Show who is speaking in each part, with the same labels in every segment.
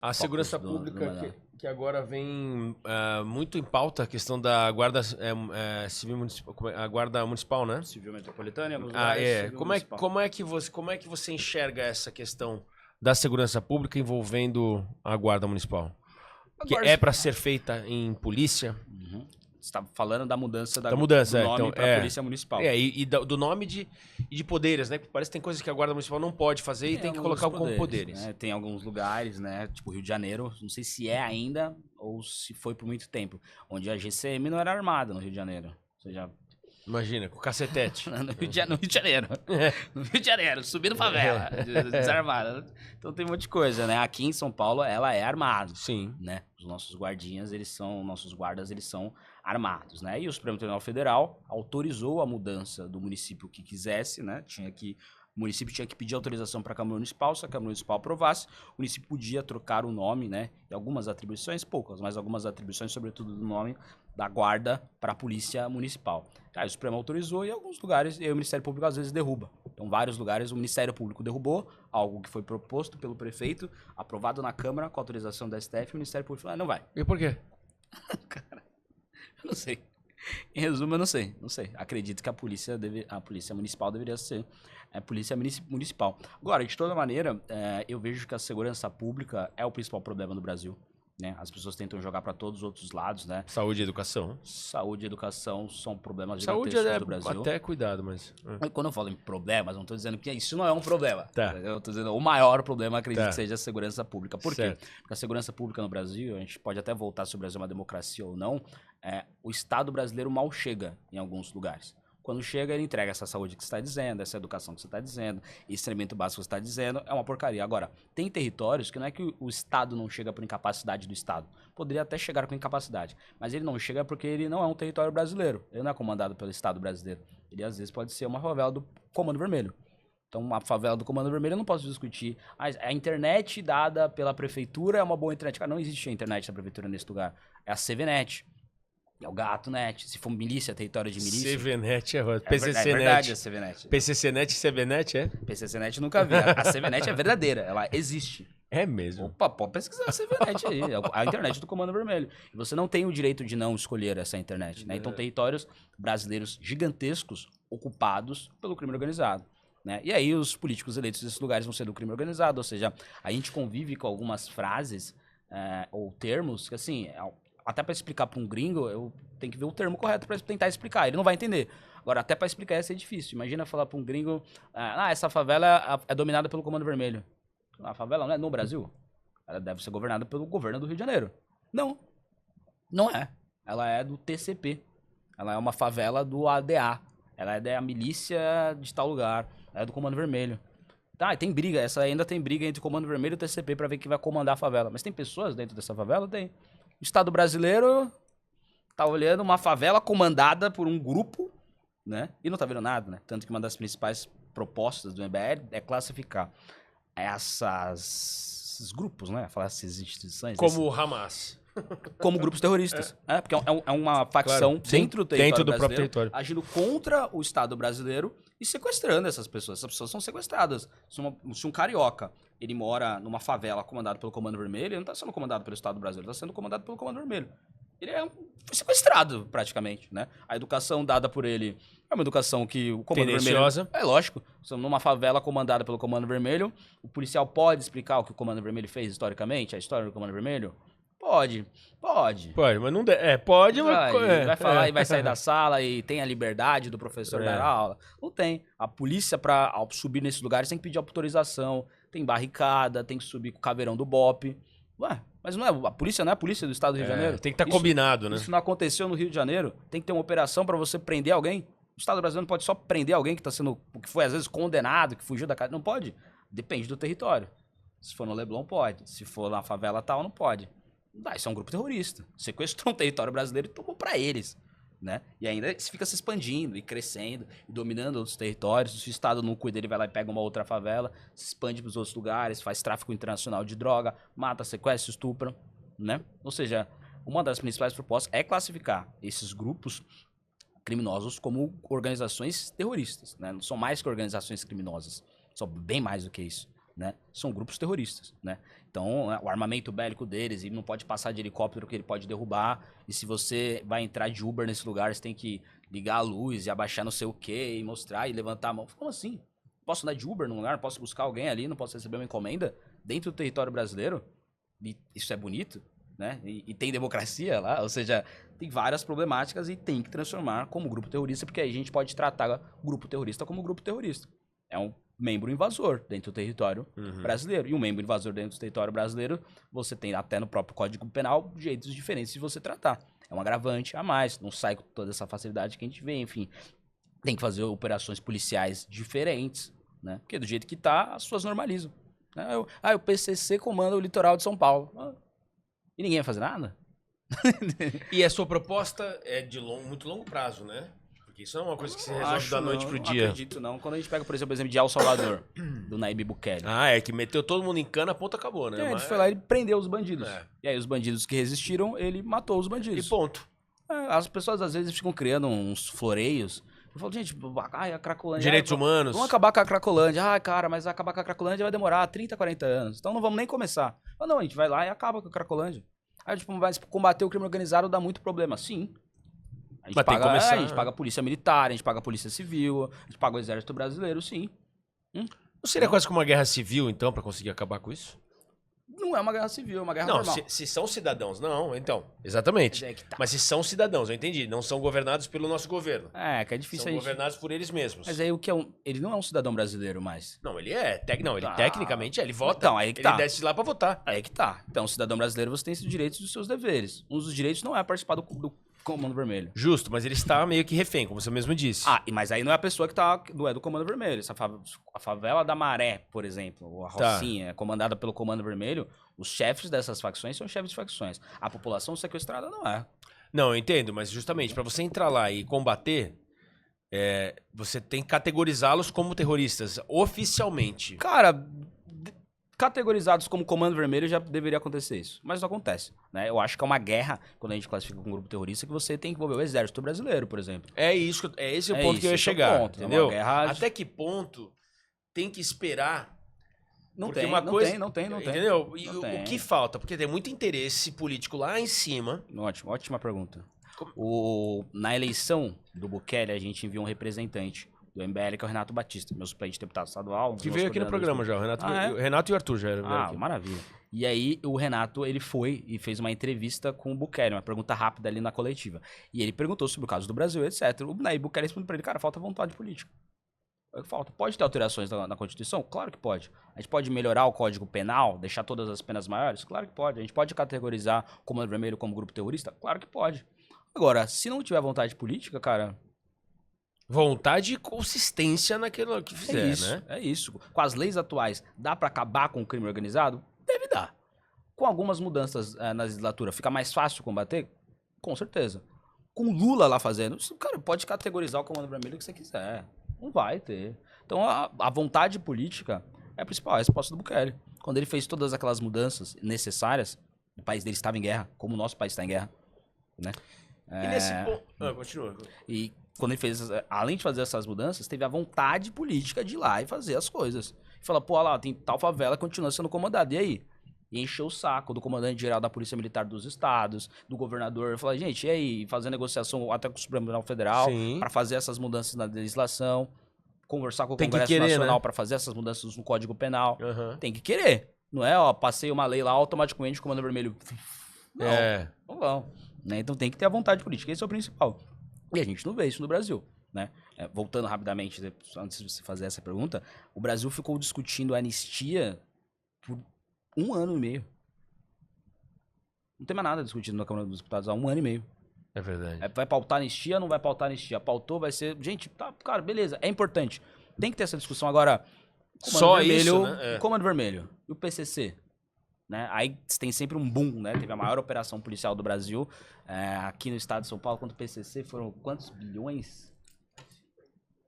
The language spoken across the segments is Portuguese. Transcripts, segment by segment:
Speaker 1: A segurança pública que agora vem muito em pauta, a questão da guarda civil municipal, a guarda municipal, né?
Speaker 2: Civil metropolitana, em alguns lugares,
Speaker 1: Como é que você enxerga essa questão da segurança pública envolvendo a guarda municipal? Que é para ser feita em polícia?
Speaker 2: Uhum. Você está falando da mudança do nome
Speaker 1: então,
Speaker 2: para Polícia Municipal.
Speaker 1: E do nome e de poderes, né? Parece que tem coisas que a Guarda Municipal não pode fazer e tem que colocar como poderes.
Speaker 2: Né? Tem alguns lugares, né? Tipo Rio de Janeiro, não sei se é ainda ou se foi por muito tempo, onde a GCM não era armada no Rio de Janeiro. Ou seja,
Speaker 1: imagina, com cacetete.
Speaker 2: no Rio de Janeiro. No Rio de Janeiro, subindo favela, desarmada. Então tem um monte de coisa, né? Aqui em São Paulo, ela é armada.
Speaker 1: Sim.
Speaker 2: Né? Os nossos guardinhas, nossos guardas, eles são armados, né? E o Supremo Tribunal Federal autorizou a mudança do município que quisesse, né? O município tinha que pedir autorização para a Câmara Municipal, se a Câmara Municipal aprovasse, o município podia trocar o nome, né? E algumas atribuições, poucas, mas algumas atribuições, sobretudo do nome da guarda para a Polícia Municipal. Aí o Supremo autorizou e em alguns lugares o Ministério Público às vezes derruba. Então, vários lugares o Ministério Público derrubou algo que foi proposto pelo prefeito, aprovado na Câmara com autorização da STF, e o Ministério Público falou, não vai.
Speaker 1: E por quê?
Speaker 2: Cara, eu não sei. Em resumo, eu não sei. Acredito que a polícia municipal deveria ser polícia municipal. Agora, de toda maneira, eu vejo que a segurança pública é o principal problema no Brasil. Né? As pessoas tentam jogar para todos os outros lados, né?
Speaker 1: Saúde e educação.
Speaker 2: Saúde e educação são problemas
Speaker 1: gigantescos do Brasil. Saúde até cuidado, mas...
Speaker 2: Quando eu falo em problemas, não estou dizendo que isso não é um problema.
Speaker 1: Tá.
Speaker 2: Eu estou dizendo o maior problema, acredito que seja a segurança pública. Por quê? Porque a segurança pública no Brasil, a gente pode até voltar se o Brasil é uma democracia ou não, o Estado brasileiro mal chega em alguns lugares. Quando chega, ele entrega essa saúde que você está dizendo, essa educação que você está dizendo, esse saneamento básico que você está dizendo, é uma porcaria. Agora, tem territórios que não é que o Estado não chega por incapacidade do Estado. Poderia até chegar com incapacidade, mas ele não chega porque ele não é um território brasileiro. Ele não é comandado pelo Estado brasileiro. Ele, às vezes, pode ser uma favela do Comando Vermelho. Então, uma favela do Comando Vermelho eu não posso discutir. A internet dada pela prefeitura é uma boa internet. Cara, não existe a internet da prefeitura nesse lugar. É a CVNet. É o GatoNet. Se for milícia, território de milícia.
Speaker 1: CVNet é
Speaker 2: PCCNet. É verdade a CVNet.
Speaker 1: PCCNet e CVNet é?
Speaker 2: PCCNet nunca vi. A CVNet é verdadeira. Ela existe.
Speaker 1: É mesmo?
Speaker 2: Opa, pode pesquisar a CVNet aí. A internet do Comando Vermelho. E você não tem o direito de não escolher essa internet. Né? Então, territórios brasileiros gigantescos ocupados pelo crime organizado. Né? E aí, os políticos eleitos desses lugares vão ser do crime organizado. Ou seja, a gente convive com algumas frases ou termos que, assim... Até para explicar para um gringo, eu tenho que ver o termo correto para tentar explicar. Ele não vai entender. Agora, até para explicar ia ser difícil. Imagina falar para um gringo, essa favela é dominada pelo Comando Vermelho. A favela não é no Brasil. Ela deve ser governada pelo governo do Rio de Janeiro. Não. Não é. Ela é do TCP. Ela é uma favela do ADA. Ela é da milícia de tal lugar. Ela é do Comando Vermelho. Tá, tem briga. Ainda tem briga entre o Comando Vermelho e o TCP para ver quem vai comandar a favela. Mas tem pessoas dentro dessa favela? Tem. O Estado brasileiro tá olhando uma favela comandada por um grupo, né? E não tá vendo nada, né? Tanto que uma das principais propostas do MBL é classificar esses grupos, né? Falar essas instituições.
Speaker 1: Como o Hamas.
Speaker 2: Como grupos terroristas. Porque é uma facção dentro do território
Speaker 1: do próprio território,
Speaker 2: agindo contra o Estado brasileiro e sequestrando essas pessoas. Essas pessoas são sequestradas. Se um carioca ele mora numa favela comandada pelo Comando Vermelho, ele não está sendo comandado pelo Estado brasileiro, ele está sendo comandado pelo Comando Vermelho. Ele foi sequestrado, praticamente, né? A educação dada por ele é uma educação que o Comando Vermelho... É lógico. Numa favela comandada pelo Comando Vermelho, o policial pode explicar o que o Comando Vermelho fez historicamente, a história do Comando Vermelho? Pode,
Speaker 1: mas não pode, mas...
Speaker 2: Vai falar e vai sair da sala e tem a liberdade do professor dar aula. Não tem. A polícia, ao subir nesses lugares, tem que pedir autorização, tem barricada, tem que subir com o caveirão do BOPE. Ué, mas não é, a polícia não é a polícia do Estado do Rio de Janeiro?
Speaker 1: Tem que estar combinado, né?
Speaker 2: Isso não aconteceu no Rio de Janeiro? Tem que ter uma operação para você prender alguém? O Estado brasileiro não pode só prender alguém que foi às vezes condenado, que fugiu da casa. Não pode. Depende do território. Se for no Leblon, pode. Se for na favela tal, não pode. Isso é um grupo terrorista. Sequestrou um território brasileiro e tomou pra eles, né? E ainda fica se expandindo e crescendo e dominando outros territórios. Se o Estado não cuida, ele vai lá e pega uma outra favela, se expande pros outros lugares, faz tráfico internacional de droga, mata, sequestra, estupra, né? Ou seja, uma das principais propostas é classificar esses grupos criminosos como organizações terroristas, né? Não são mais que organizações criminosas, são bem mais do que isso, né? são grupos terroristas, né? Então, o armamento bélico deles, ele não pode passar de helicóptero que ele pode derrubar. E se você vai entrar de Uber nesse lugar, você tem que ligar a luz e abaixar não sei o quê, e mostrar e levantar a mão. Como assim? Posso andar de Uber num lugar? Posso buscar alguém ali? Não posso receber uma encomenda dentro do território brasileiro? E isso é bonito, né? E tem democracia lá, ou seja, tem várias problemáticas e tem que transformar como grupo terrorista, porque aí a gente pode tratar o grupo terrorista como grupo terrorista. É um membro invasor dentro do território brasileiro. E um membro invasor dentro do território brasileiro, você tem até no próprio Código Penal jeitos diferentes de você tratar. É um agravante a mais, não sai com toda essa facilidade que a gente vê, enfim. Tem que fazer operações policiais diferentes, né? Porque do jeito que tá, as pessoas normalizam. Né? O PCC comanda o litoral de São Paulo. E ninguém vai fazer nada?
Speaker 1: E a sua proposta é de muito longo prazo, né? Porque isso não é uma coisa que se resolve da noite pro dia.
Speaker 2: Não acredito, não. Quando a gente pega, por exemplo, de El Salvador, do Nayib Bukele.
Speaker 1: É que meteu todo mundo em cana, a ponta acabou, né?
Speaker 2: Ele foi lá e prendeu os bandidos. E aí os bandidos que resistiram, ele matou os bandidos.
Speaker 1: E ponto.
Speaker 2: As pessoas às vezes ficam criando uns floreios. Eu falo, gente, a Cracolândia...
Speaker 1: Direitos humanos.
Speaker 2: Vamos acabar com a Cracolândia. Cara, mas acabar com a Cracolândia vai demorar 30, 40 anos. Então não vamos nem começar. Não, a gente vai lá e acaba com a Cracolândia. Aí, tipo, mas combater o crime organizado dá muito problema. Sim. A gente, a gente paga a polícia militar, a gente paga a polícia civil, a gente paga o exército brasileiro, sim.
Speaker 1: Não seria quase como uma guerra civil, então, pra conseguir acabar com isso?
Speaker 2: Não é uma guerra civil, é uma guerra normal.
Speaker 1: Não, se são cidadãos, não, então. Exatamente. Mas se são cidadãos, eu entendi. Não são governados pelo nosso governo.
Speaker 2: Que é difícil.
Speaker 1: São governados por eles mesmos.
Speaker 2: Mas aí o que é ele não é um cidadão brasileiro mais.
Speaker 1: Não, ele é. Tecnicamente ele vota.
Speaker 2: Então, aí que tá.
Speaker 1: Ele desce lá pra votar.
Speaker 2: Aí que tá. Então, cidadão brasileiro, você tem os direitos e os seus deveres. Um dos direitos não é participar do Comando Vermelho.
Speaker 1: Justo, mas ele está meio que refém, como você mesmo disse.
Speaker 2: Mas aí não é a pessoa que não é do Comando Vermelho. A favela da Maré, por exemplo, ou a Rocinha, é comandada pelo Comando Vermelho, os chefes dessas facções são chefes de facções. A população sequestrada não é.
Speaker 1: Não, eu entendo, mas justamente para você entrar lá e combater, você tem que categorizá-los como terroristas, oficialmente.
Speaker 2: Cara, categorizados como Comando Vermelho já deveria acontecer isso, mas não acontece, né? Eu acho que é uma guerra, quando a gente classifica como grupo terrorista, que você tem que envolver o exército brasileiro, por exemplo.
Speaker 1: Esse é o ponto que eu ia chegar, entendeu? Até que ponto tem que esperar?
Speaker 2: Não tem.
Speaker 1: Entendeu? E o que falta? Porque tem muito interesse político lá em cima.
Speaker 2: Ótima pergunta. Na eleição do Bukele, a gente enviou um representante do MBL, que é o Renato Batista, meu suplente de deputado estadual.
Speaker 1: Que veio aqui no programa já, o Renato e o Arthur já eram.
Speaker 2: Maravilha. E aí, o Renato, ele foi e fez uma entrevista com o Bukele, uma pergunta rápida ali na coletiva. E ele perguntou sobre o caso do Brasil, etc. O Nayib Bukele respondeu pra ele, cara, falta vontade política. Falta. Pode ter alterações na Constituição? Claro que pode. A gente pode melhorar o Código Penal, deixar todas as penas maiores? Claro que pode. A gente pode categorizar o Comando Vermelho como grupo terrorista? Claro que pode. Agora, se não tiver vontade política, cara...
Speaker 1: Vontade e consistência naquilo que fizer, né?
Speaker 2: É isso. Com as leis atuais, dá pra acabar com o crime organizado? Deve dar. Com algumas mudanças na legislatura, fica mais fácil combater? Com certeza. Com o Lula lá fazendo, cara, pode categorizar o Comando Vermelho que você quiser. Não vai ter. Então, a vontade política é a principal, é a resposta do Bukele. Quando ele fez todas aquelas mudanças necessárias, o país dele estava em guerra, como o nosso país está em guerra, né?
Speaker 1: E nesse ponto... continua.
Speaker 2: E quando ele fez, além de fazer essas mudanças, teve a vontade política de ir lá e fazer as coisas. E fala, olha lá, tem tal favela que continua sendo comandada. E aí? E encheu o saco do comandante-geral da Polícia Militar dos Estados, do governador. Fala, gente, e aí? Fazer negociação até com o Supremo Tribunal Federal para fazer essas mudanças na legislação, conversar com o Congresso Nacional, né? Para fazer essas mudanças no Código Penal. Tem que querer. Não é, passei uma lei lá, automaticamente o Comando Vermelho... Não. Né? Então tem que ter a vontade política, esse é o principal. E a gente não vê isso no Brasil, né? Voltando rapidamente, antes de você fazer essa pergunta, o Brasil ficou discutindo anistia por 1 ano e meio. Não tem mais nada discutido na Câmara dos Deputados há 1 ano e meio.
Speaker 1: É verdade.
Speaker 2: Vai pautar anistia ou não vai pautar anistia? Pautou, vai ser... Gente, tá, cara, beleza, é importante. Tem que ter essa discussão agora.
Speaker 1: Só vermelho, isso, né?
Speaker 2: Comando Vermelho e o PCC. Né? Aí tem sempre um boom, né? Teve a maior operação policial do Brasil aqui no estado de São Paulo, quanto o PCC, foram quantos bilhões?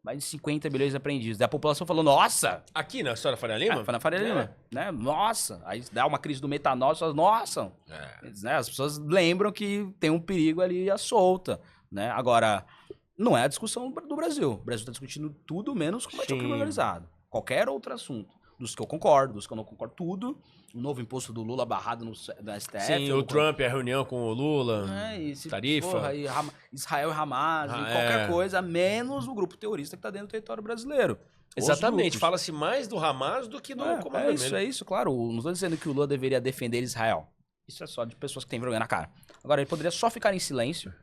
Speaker 2: Mais de 50 bilhões apreendidos. Daí a população falou, nossa!
Speaker 1: Aqui na história da Faria Lima?
Speaker 2: Foi na Faria Lima, né? Nossa! Aí dá uma crise do metanol, as pessoas, nossa! Né? As pessoas lembram que tem um perigo ali à solta, né? Agora, não é a discussão do Brasil. O Brasil está discutindo tudo menos combate ao crime organizado. Qualquer outro assunto. dos que eu concordo, dos que eu não concordo, tudo. O novo imposto do Lula barrado no STF.
Speaker 1: Sim, o Trump, a reunião com o Lula, tarifa.
Speaker 2: Porra, Israel e Hamas, qualquer coisa, menos o grupo terrorista que está dentro do território brasileiro.
Speaker 1: Exatamente, fala-se mais do Hamas do que do Comando Vermelho.
Speaker 2: É isso, claro. Não estou dizendo que o Lula deveria defender Israel. Isso é só de pessoas que têm vergonha na cara. Agora, ele poderia só ficar em silêncio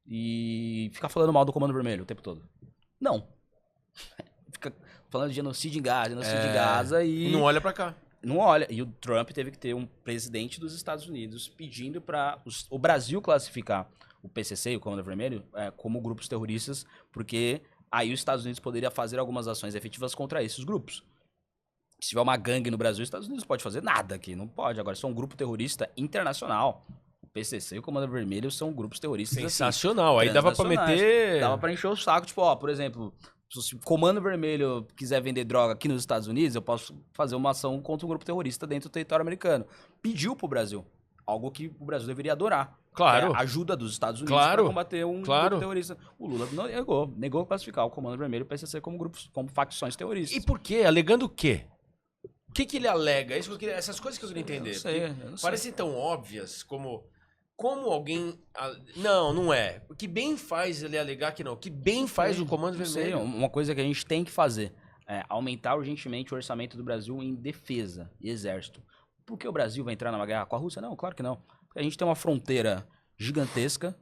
Speaker 2: e ficar falando mal do Comando Vermelho o tempo todo. Não. Fica falando de genocídio em Gaza e...
Speaker 1: Não olha pra cá.
Speaker 2: Não olha. E o Trump teve que ter um presidente dos Estados Unidos pedindo para o Brasil classificar o PCC e o Comando Vermelho como grupos terroristas, porque aí os Estados Unidos poderia fazer algumas ações efetivas contra esses grupos. Se tiver uma gangue no Brasil, os Estados Unidos não pode fazer nada aqui. Não pode. Agora, se é um grupo terrorista internacional, o PCC e o Comando Vermelho são grupos terroristas
Speaker 1: sensacional.
Speaker 2: Assim,
Speaker 1: aí dava pra meter...
Speaker 2: Dava pra encher o saco. Tipo, ó, por exemplo... Se o Comando Vermelho quiser vender droga aqui nos Estados Unidos, eu posso fazer uma ação contra um grupo terrorista dentro do território americano. Pediu pro Brasil. Algo que o Brasil deveria adorar.
Speaker 1: Claro.
Speaker 2: A ajuda dos Estados Unidos para combater um grupo terrorista. O Lula negou classificar o Comando Vermelho e o PCC como grupos, como facções terroristas.
Speaker 1: E por quê? Alegando o quê? O que ele alega? Essas coisas que eu queria entender.
Speaker 2: Eu não sei.
Speaker 1: Parecem tão óbvias como alguém... Não é. O que bem faz ele alegar que não? O que bem faz o Comando Vermelho?
Speaker 2: Uma coisa que a gente tem que fazer é aumentar urgentemente o orçamento do Brasil em defesa e exército. Por que o Brasil vai entrar numa guerra com a Rússia? Não, claro que não. Porque a gente tem uma fronteira gigantesca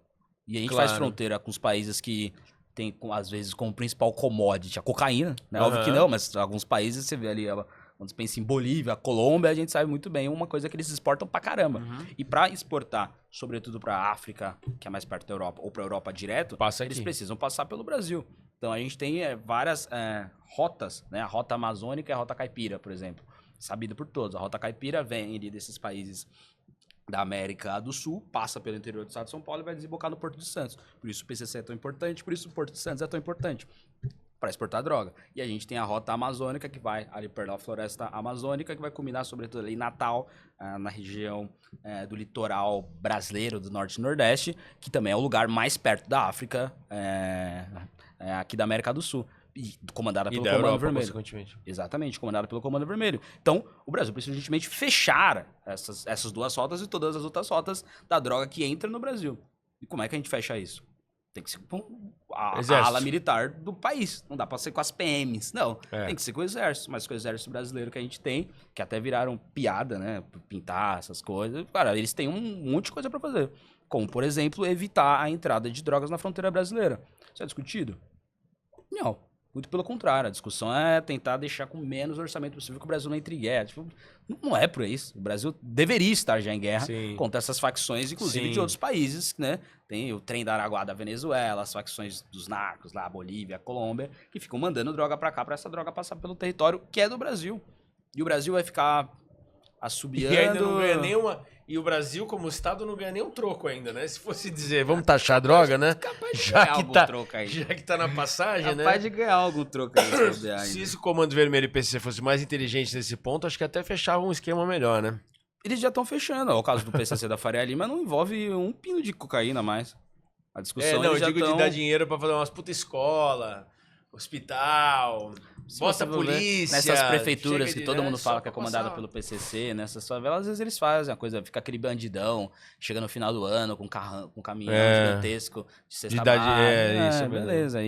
Speaker 2: e a gente faz fronteira com os países que tem, às vezes, como principal commodity a cocaína. Né? Óbvio que não, mas alguns países você vê ali... Quando você pensa em Bolívia, Colômbia, a gente sabe muito bem uma coisa que eles exportam pra caramba. E pra exportar, sobretudo pra África, que é mais perto da Europa, ou pra Europa direto, eles precisam passar pelo Brasil. Então a gente tem várias rotas, né? A rota amazônica e a rota caipira, por exemplo. Sabida por todos. A rota caipira vem ali desses países da América do Sul, passa pelo interior do estado de São Paulo e vai desembocar no Porto de Santos. Por isso o PCC é tão importante, por isso o Porto de Santos é tão importante. Para exportar droga. E a gente tem a rota amazônica, que vai ali pela floresta amazônica, que vai culminar sobretudo ali em Natal, na região do litoral brasileiro, do norte e nordeste, que também é o lugar mais perto da África, aqui da América do Sul. E comandada pelo Comando Vermelho. Exatamente, comandada pelo Comando Vermelho. Então, o Brasil precisa urgentemente fechar essas duas rotas e todas as outras rotas da droga que entra no Brasil. E como é que a gente fecha isso? Tem que ser com a ala militar do país. Não dá pra ser com as PMs. Não. Tem que ser com o exército. Mas com o exército brasileiro que a gente tem, que até viraram piada, né? Pintar essas coisas. Cara, eles têm um monte de coisa pra fazer. Como, por exemplo, evitar a entrada de drogas na fronteira brasileira. Isso é discutido? Não. Muito pelo contrário, a discussão é tentar deixar com menos orçamento possível que o Brasil não entre em guerra. Tipo, não é por isso. O Brasil deveria estar já em guerra contra essas facções, inclusive de outros países, né? Tem o Trem da Araguá da Venezuela, as facções dos narcos lá, Bolívia, Colômbia, que ficam mandando droga pra cá, pra essa droga passar pelo território que é do Brasil. E o Brasil vai ficar assobiando...
Speaker 1: E ainda não ganha nenhuma... E o Brasil, como Estado, não ganha nenhum troco ainda, né? Se fosse dizer, vamos taxar a droga, né? Já que tá na passagem, né?
Speaker 2: Capaz de ganhar algum troco aí.
Speaker 1: Se esse Comando Vermelho e PCC fosse mais inteligente nesse ponto, acho que até fechava um esquema melhor, né?
Speaker 2: Eles já estão fechando. O caso do PCC da Faria Lima não envolve um pino de cocaína mais. A discussão
Speaker 1: eu digo de dar dinheiro pra fazer umas puta escola, hospital... Bota a polícia.
Speaker 2: Nessas prefeituras que todo mundo fala que é comandada pelo PCC, nessas favelas, às vezes eles fazem a coisa, fica aquele bandidão, chega no final do ano com um caminhão gigantesco de cesta básica.
Speaker 1: Isso,
Speaker 2: beleza.